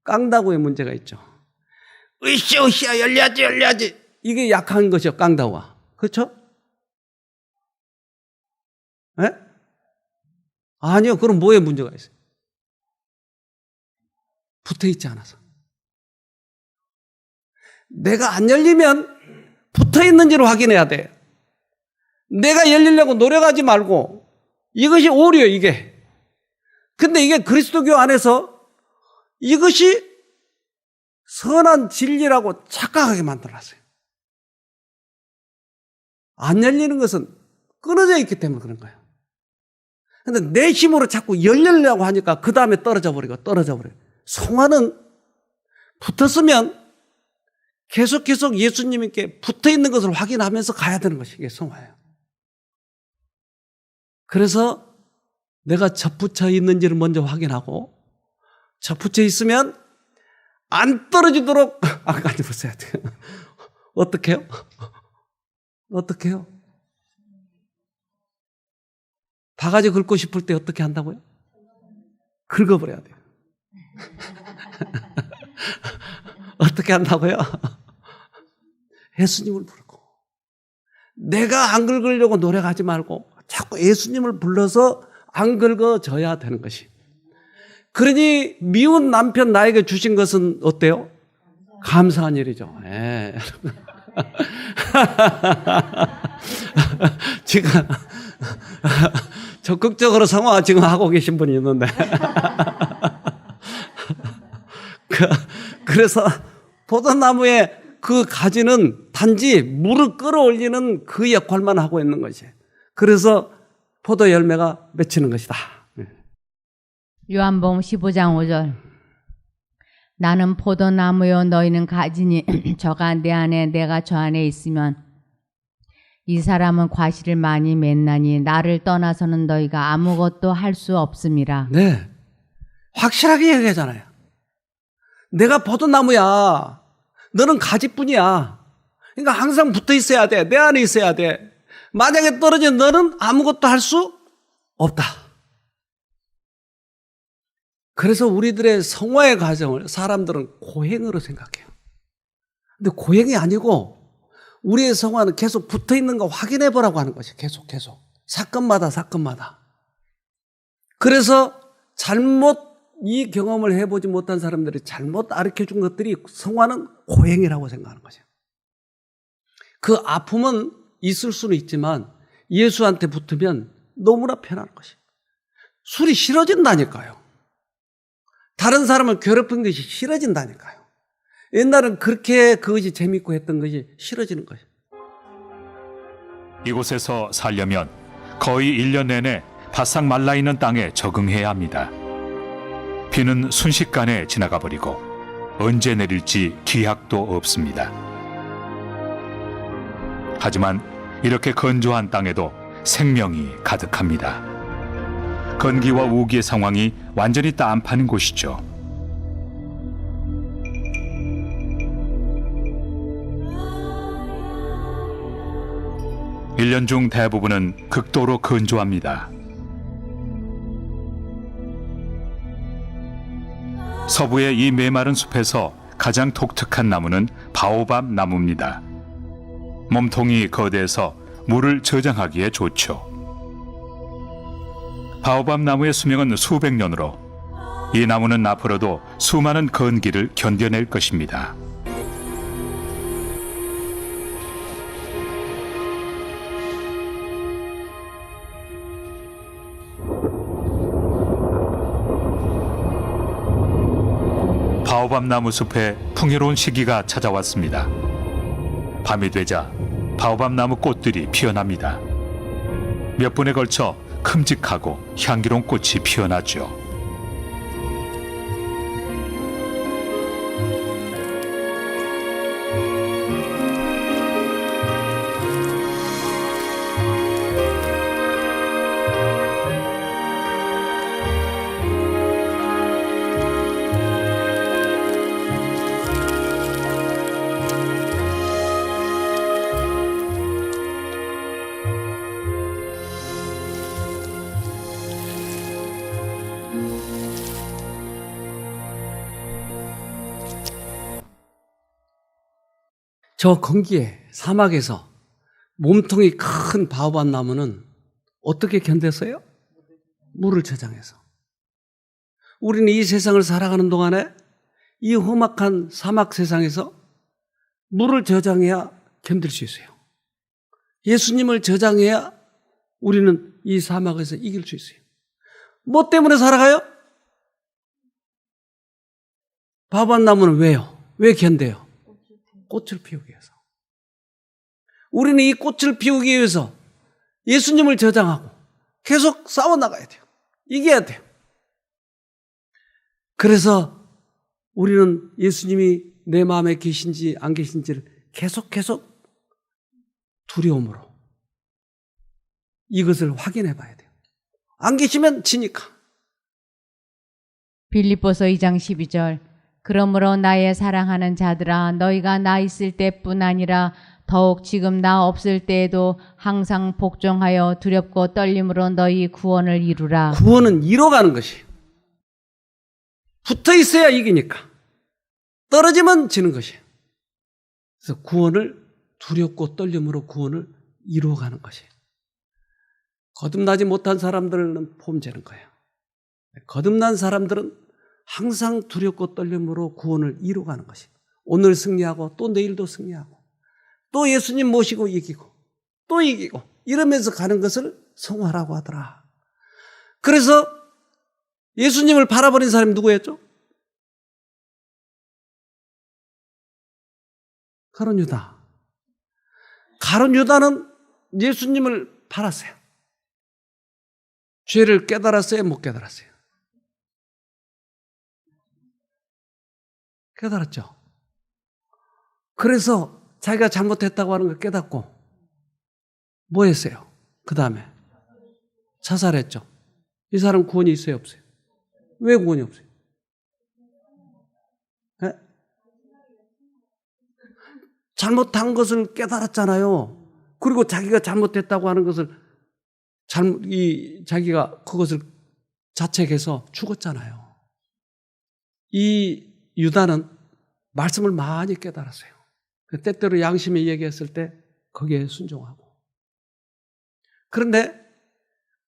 S1: 깡다구에 문제가 있죠. 으쌰 열려야지. 이게 약한 것이요, 깡다구가. 그렇죠? 예? 아니요. 그럼 뭐에 문제가 있어요? 붙어 있지 않아서. 내가 안 열리면 붙어 있는지를 확인해야 돼. 내가 열리려고 노력하지 말고 이것이 오류예요, 이게. 근데 이게 그리스도교 안에서 이것이 선한 진리라고 착각하게 만들어놨어요. 안 열리는 것은 끊어져 있기 때문에 그런 거예요. 근데 내 힘으로 자꾸 열리려고 하니까 그 다음에 떨어져 버리고. 성화는 붙었으면 계속 예수님께 붙어 있는 것을 확인하면서 가야 되는 것이 이게 성화예요. 그래서 내가 접붙여 있는지를 먼저 확인하고, 접붙여 있으면 안 떨어지도록 안까지 벗어야 돼요. 어떻게 해요? 어떻게 해요? 바가지 긁고 싶을 때 어떻게 한다고요? 긁어버려야 돼요. 어떻게 한다고요? 예수님을 부르고. 내가 안 긁으려고 노력하지 말고 자꾸 예수님을 불러서 안 긁어져야 되는 것이. 그러니 미운 남편 나에게 주신 것은 어때요? 감사한 일이죠. 예. 지금 적극적으로 성화 지금 하고 계신 분이 있는데 그래서 포도나무의 그 가지는 단지 물을 끌어올리는 그 역할만 하고 있는 것이에요. 그래서 포도 열매가 맺히는 것이다.
S2: 요한복음 15장 5절. 나는 포도나무요 너희는 가지니 저가 내 안에 내가 저 안에 있으면 이 사람은 과실을 많이 맺나니 나를 떠나서는 너희가 아무것도 할 수 없음이라.
S1: 네, 확실하게 얘기하잖아요. 내가 포도나무야, 너는 가지뿐이야. 그러니까 항상 붙어 있어야 돼. 내 안에 있어야 돼. 만약에 떨어진 너는 아무것도 할 수 없다. 그래서 우리들의 성화의 과정을 사람들은 고행으로 생각해요. 근데 고행이 아니고 우리의 성화는 계속 붙어 있는 거 확인해 보라고 하는 것이 계속. 사건마다. 그래서 이 경험을 해보지 못한 사람들이 잘못 가르쳐 준 것들이 성화는 고행이라고 생각하는 거죠. 그 아픔은 있을 수는 있지만 예수한테 붙으면 너무나 편한 것이. 술이 싫어진다니까요. 다른 사람을 괴롭힌 것이 싫어진다니까요. 옛날엔 그렇게 그것이 재밌고 했던 것이 싫어지는 거예요.
S4: 이곳에서 살려면 거의 1년 내내 바싹 말라있는 땅에 적응해야 합니다. 비는 순식간에 지나가 버리고 언제 내릴지 기약도 없습니다. 하지만 이렇게 건조한 땅에도 생명이 가득합니다. 건기와 우기의 상황이 완전히 딴판인 곳이죠. 일 년 중 대부분은 극도로 건조합니다. 서부의 이 메마른 숲에서 가장 독특한 나무는 바오밥 나무입니다. 몸통이 거대해서 물을 저장하기에 좋죠. 바오밥 나무의 수명은 수백 년으로 이 나무는 앞으로도 수많은 건기를 견뎌낼 것입니다. 바오밥 나무 숲에 풍요로운 시기가 찾아왔습니다. 밤이 되자 바오밥 나무 꽃들이 피어납니다. 몇 분에 걸쳐 큼직하고 향기로운 꽃이 피어나죠.
S1: 저 건기에 사막에서 몸통이 큰 바오밥 나무는 어떻게 견뎠어요? 물을 저장해서. 우리는 이 세상을 살아가는 동안에 이 험악한 사막 세상에서 물을 저장해야 견딜 수 있어요. 예수님을 저장해야 우리는 이 사막에서 이길 수 있어요. 뭐 때문에 살아가요? 바밤나무는 왜요? 왜 견뎌요? 꽃을 피우기 위해서. 우리는 이 꽃을 피우기 위해서 예수님을 저장하고 계속 싸워나가야 돼요. 이겨야 돼요. 그래서 우리는 예수님이 내 마음에 계신지 안 계신지를 계속 두려움으로 이것을 확인해 봐야 돼요. 안 계시면 지니까.
S2: 빌립보서 2장 12절. 그러므로 나의 사랑하는 자들아 너희가 나 있을 때뿐 아니라 더욱 지금 나 없을 때에도 항상 복종하여 두렵고 떨림으로 너희 구원을 이루라.
S1: 구원은 이뤄가는 것이에요. 붙어 있어야 이기니까. 떨어지면 지는 것이에요. 그래서 구원을 두렵고 떨림으로 구원을 이루어가는 것이에요. 거듭나지 못한 사람들은 폼재는 거예요. 거듭난 사람들은 항상 두렵고 떨림으로 구원을 이루어가는 것이에요. 오늘 승리하고 또 내일도 승리하고 또 예수님 모시고 이기고 또 이기고 이러면서 가는 것을 성화라고 하더라. 그래서 예수님을 팔아버린 사람이 누구였죠? 가룟 유다. 가룟 유다는 예수님을 팔았어요. 죄를 깨달았어요? 못 깨달았어요? 깨달았죠. 그래서 자기가 잘못했다고 하는 걸 깨닫고 뭐 했어요? 그 다음에 자살했죠. 이 사람 구원이 있어요? 없어요? 왜 구원이 없어요? 네? 잘못한 것을 깨달았잖아요. 그리고 자기가 잘못했다고 하는 것을 자기가 그것을 자책해서 죽었잖아요. 이 유다는 말씀을 많이 깨달았어요. 때때로 양심이 얘기했을 때 거기에 순종하고. 그런데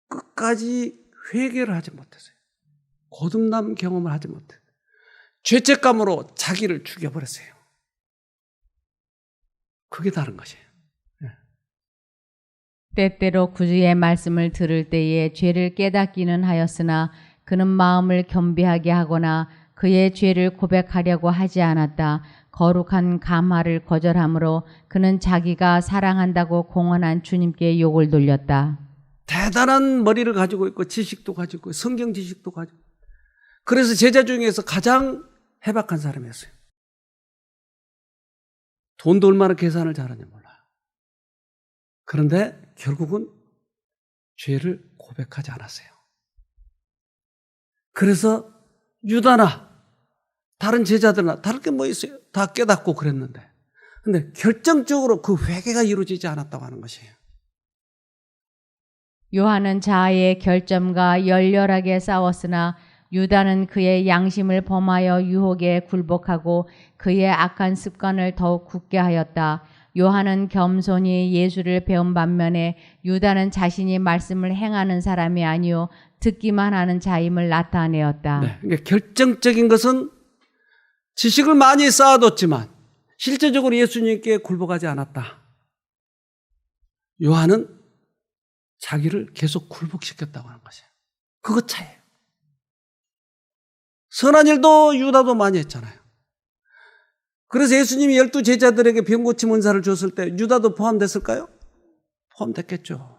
S1: 끝까지 회개를 하지 못했어요. 거듭남 경험을 하지 못했어요. 죄책감으로 자기를 죽여버렸어요. 그게 다른 것이에요.
S2: 때때로 구주의 말씀을 들을 때에 죄를 깨닫기는 하였으나 그는 마음을 겸비하게 하거나 그의 죄를 고백하려고 하지 않았다. 거룩한 감화를 거절함으로 그는 자기가 사랑한다고 공언한 주님께 욕을 돌렸다.
S1: 대단한 머리를 가지고 있고 지식도 가지고 성경 지식도 가지고 그래서 제자 중에서 가장 해박한 사람이었어요. 돈도 얼마나 계산을 잘하는지 몰라요. 그런데 결국은 죄를 고백하지 않았어요. 그래서 유다나 다른 제자들나 다를 게 뭐 있어요? 다 깨닫고 그랬는데 근데 결정적으로 그 회개가 이루어지지 않았다고 하는 것이에요.
S2: 요한은 자아의 결점과 열렬하게 싸웠으나 유다는 그의 양심을 범하여 유혹에 굴복하고 그의 악한 습관을 더욱 굳게 하였다. 요한은 겸손히 예수를 배운 반면에 유다는 자신이 말씀을 행하는 사람이 아니요 듣기만 하는 자임을 나타내었다.
S1: 네, 그러니까 결정적인 것은 지식을 많이 쌓아뒀지만 실제적으로 예수님께 굴복하지 않았다. 요한은 자기를 계속 굴복시켰다고 하는 것이에요. 그것 차이예요. 선한 일도 유다도 많이 했잖아요. 그래서 예수님이 12 제자들에게 병고침 은사를 줬을 때 유다도 포함됐을까요? 포함됐겠죠.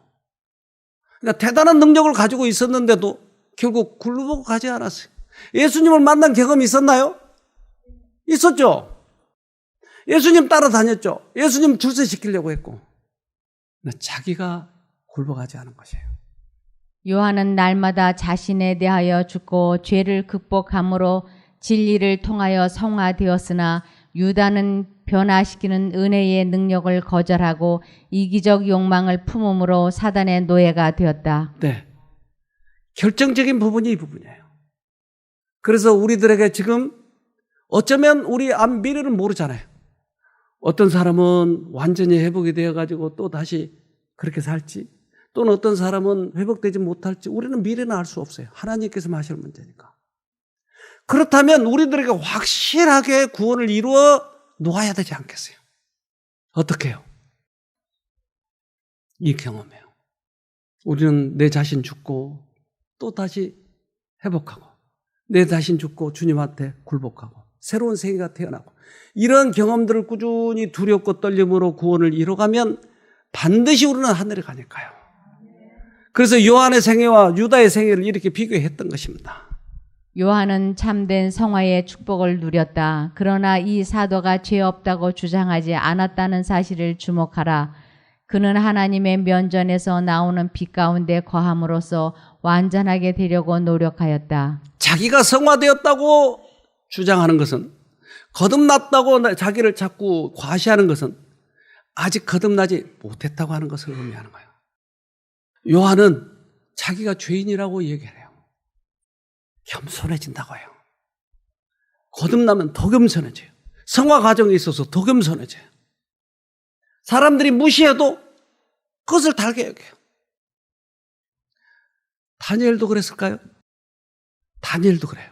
S1: 그러니까 대단한 능력을 가지고 있었는데도 결국 굴복하지 않았어요. 예수님을 만난 경험이 있었나요? 있었죠. 예수님 따라다녔죠. 예수님 출세시키려고 했고. 자기가 굴복하지 않은 것이에요.
S2: 요한은 날마다 자신에 대하여 죽고 죄를 극복함으로 진리를 통하여 성화되었으나 유다는 변화시키는 은혜의 능력을 거절하고 이기적 욕망을 품음으로 사단의 노예가 되었다.
S1: 네. 결정적인 부분이 이 부분이에요. 그래서 우리들에게 지금 어쩌면 우리 앞 미래를 모르잖아요. 어떤 사람은 완전히 회복이 되어가지고 또 다시 그렇게 살지 또는 어떤 사람은 회복되지 못할지 우리는 미래는 알 수 없어요. 하나님께서 하실 문제니까. 그렇다면 우리들에게 확실하게 구원을 이루어 놓아야 되지 않겠어요? 어떻게 해요? 이 경험이에요. 우리는 내 자신 죽고 또 다시 회복하고 내 자신 죽고 주님한테 굴복하고 새로운 생애가 태어나고 이런 경험들을 꾸준히 두렵고 떨림으로 구원을 이뤄가면 반드시 우리는 하늘에 가니까요. 그래서 요한의 생애와 유다의 생애를 이렇게 비교했던 것입니다.
S2: 요한은 참된 성화의 축복을 누렸다. 그러나 이 사도가 죄 없다고 주장하지 않았다는 사실을 주목하라. 그는 하나님의 면전에서 나오는 빛 가운데 거함으로써 완전하게 되려고 노력하였다.
S1: 자기가 성화되었다고 주장하는 것은, 거듭났다고 자기를 자꾸 과시하는 것은 아직 거듭나지 못했다고 하는 것을 의미하는 거예요. 요한은 자기가 죄인이라고 얘기를 해요. 겸손해진다고 해요. 거듭나면 더 겸손해져요. 성화 과정에 있어서 더 겸손해져요. 사람들이 무시해도 그것을 달게 여겨요. 다니엘도 그랬을까요? 다니엘도 그래요.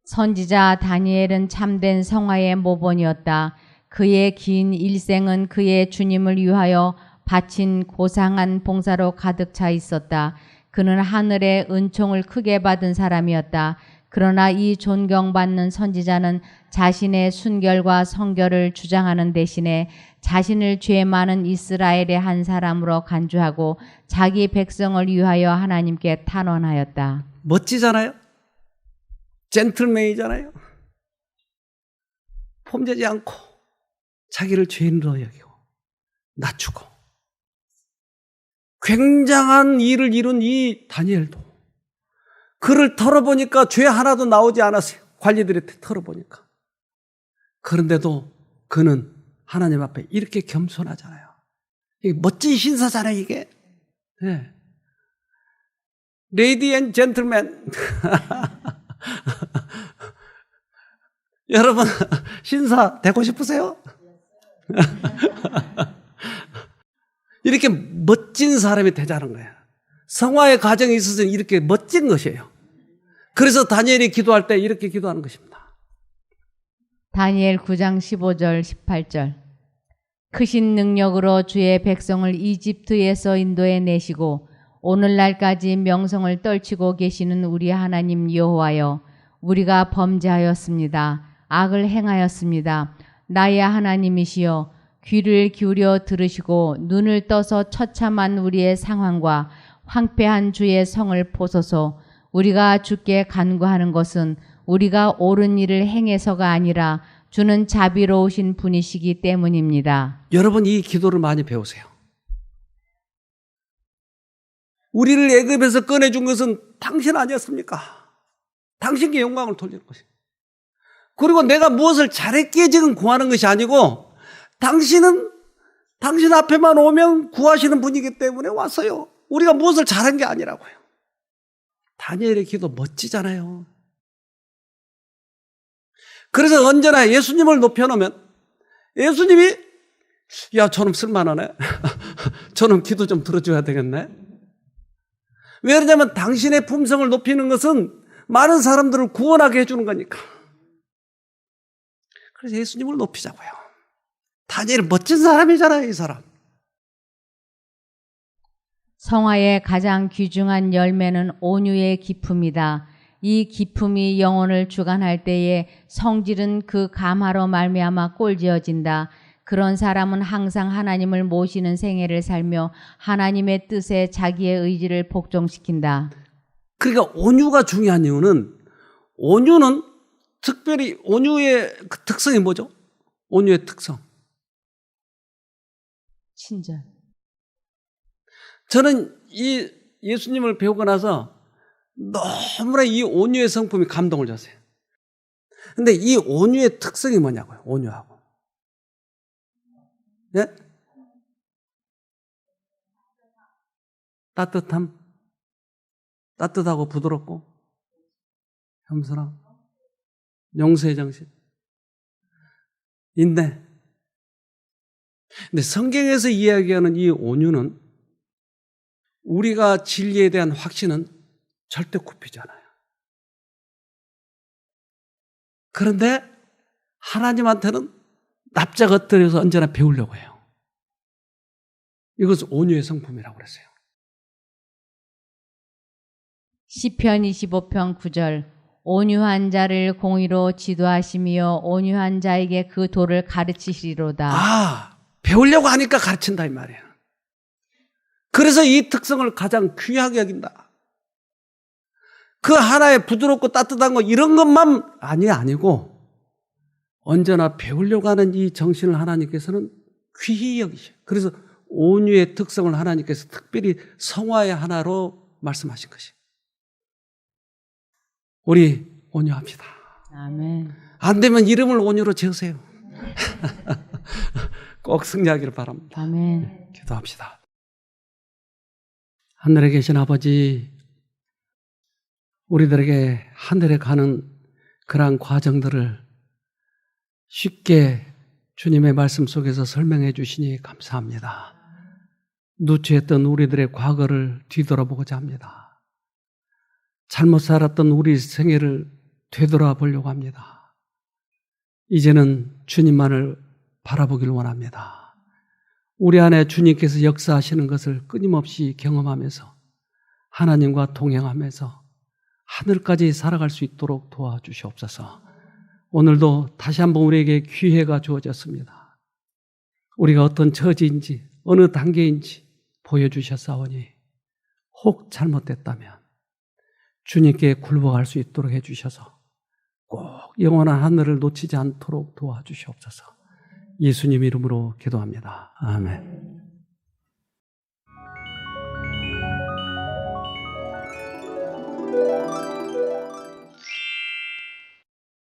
S2: 선지자 다니엘은 참된 성화의 모본이었다. 그의 긴 일생은 그의 주님을 위하여 바친 고상한 봉사로 가득 차 있었다. 그는 하늘의 은총을 크게 받은 사람이었다. 그러나 이 존경받는 선지자는 자신의 순결과 성결을 주장하는 대신에 자신을 죄 많은 이스라엘의 한 사람으로 간주하고 자기 백성을 위하여 하나님께 탄원하였다.
S1: 멋지잖아요? 젠틀맨이잖아요? 폼되지 않고 자기를 죄인으로 여기고 낮추고 굉장한 일을 이룬 이 다니엘도 그를 털어보니까 죄 하나도 나오지 않았어요. 관리들이 털어보니까. 그런데도 그는 하나님 앞에 이렇게 겸손하잖아요. 이게 멋진 신사잖아요, 이게. 네. 레이디 앤 젠틀맨. 여러분, 신사 되고 싶으세요? 이렇게 멋진 사람이 되자는 거예요. 성화의 과정에 있어서는 이렇게 멋진 것이에요. 그래서 다니엘이 기도할 때 이렇게 기도하는 것입니다.
S2: 다니엘 9장 15절 18절. 크신 능력으로 주의 백성을 이집트에서 인도해 내시고 오늘날까지 명성을 떨치고 계시는 우리 하나님 여호와여, 우리가 범죄하였습니다. 악을 행하였습니다. 나의 하나님이시여, 귀를 기울여 들으시고 눈을 떠서 처참한 우리의 상황과 황폐한 주의 성을 보소서. 우리가 주께 간구하는 것은 우리가 옳은 일을 행해서가 아니라 주는 자비로우신 분이시기 때문입니다.
S1: 여러분, 이 기도를 많이 배우세요. 우리를 애굽에서 꺼내준 것은 당신 아니었습니까? 당신께 영광을 돌리는 것입니다. 그리고 내가 무엇을 잘했기에 지금 구하는 것이 아니고 당신은 당신 앞에만 오면 구하시는 분이기 때문에 왔어요. 우리가 무엇을 잘한 게 아니라고요. 다니엘의 기도 멋지잖아요. 그래서 언제나 예수님을 높여놓으면 예수님이 야, 저놈 쓸만하네. 저놈 기도 좀 들어줘야 되겠네. 왜 그러냐면 당신의 품성을 높이는 것은 많은 사람들을 구원하게 해주는 거니까. 그래서 예수님을 높이자고요. 다니엘은 멋진 사람이잖아요, 이 사람.
S2: 성화의 가장 귀중한 열매는 온유의 기품이다. 이 기품이 영혼을 주관할 때에 성질은 그 감화로 말미암아 꼴지어진다. 그런 사람은 항상 하나님을 모시는 생애를 살며 하나님의 뜻에 자기의 의지를 복종시킨다.
S1: 그러니까 온유가 중요한 이유는 온유는 특별히 온유의 그 특성이 뭐죠? 온유의 특성.
S2: 친절.
S1: 저는 이 예수님을 배우고 나서 너무나 이 온유의 성품이 감동을 줬어요. 근데 이 온유의 특성이 뭐냐고요? 온유하고. 예? 따뜻함. 따뜻하고 부드럽고 겸손함. 용서의 정신. 인내. 근데 성경에서 이야기하는 이 온유는 우리가 진리에 대한 확신은 절대 굽히지 않아요. 그런데 하나님한테는 납작 엎드려서 언제나 배우려고 해요. 이것은 온유의 성품이라고 그랬어요.
S2: 시편 25편 9절 온유한 자를 공의로 지도하시며 온유한 자에게 그 도를 가르치시리로다.
S1: 배우려고 하니까 가르친다 이 말이에요. 그래서 이 특성을 가장 귀하게 여긴다. 그 하나의 부드럽고 따뜻한 거 이런 것만 아니고 언제나 배우려고 하는 이 정신을 하나님께서는 귀히 여기셔요. 그래서 온유의 특성을 하나님께서 특별히 성화의 하나로 말씀하신 것이에요. 우리 온유합시다.
S2: 아멘.
S1: 안 되면 이름을 온유로 지으세요. 꼭 승리하기를 바랍니다.
S2: 아멘.
S1: 기도합시다. 하늘에 계신 아버지, 우리들에게 하늘에 가는 그러한 과정들을 쉽게 주님의 말씀 속에서 설명해 주시니 감사합니다. 누추했던 우리들의 과거를 뒤돌아보고자 합니다. 잘못 살았던 우리 생애를 되돌아보려고 합니다. 이제는 주님만을 바라보길 원합니다. 우리 안에 주님께서 역사하시는 것을 끊임없이 경험하면서 하나님과 동행하면서 하늘까지 살아갈 수 있도록 도와주시옵소서. 오늘도 다시 한번 우리에게 기회가 주어졌습니다. 우리가 어떤 처지인지 어느 단계인지 보여주셨사오니 혹 잘못됐다면 주님께 굴복할 수 있도록 해주셔서 꼭 영원한 하늘을 놓치지 않도록 도와주시옵소서. 예수님 이름으로 기도합니다. 아멘.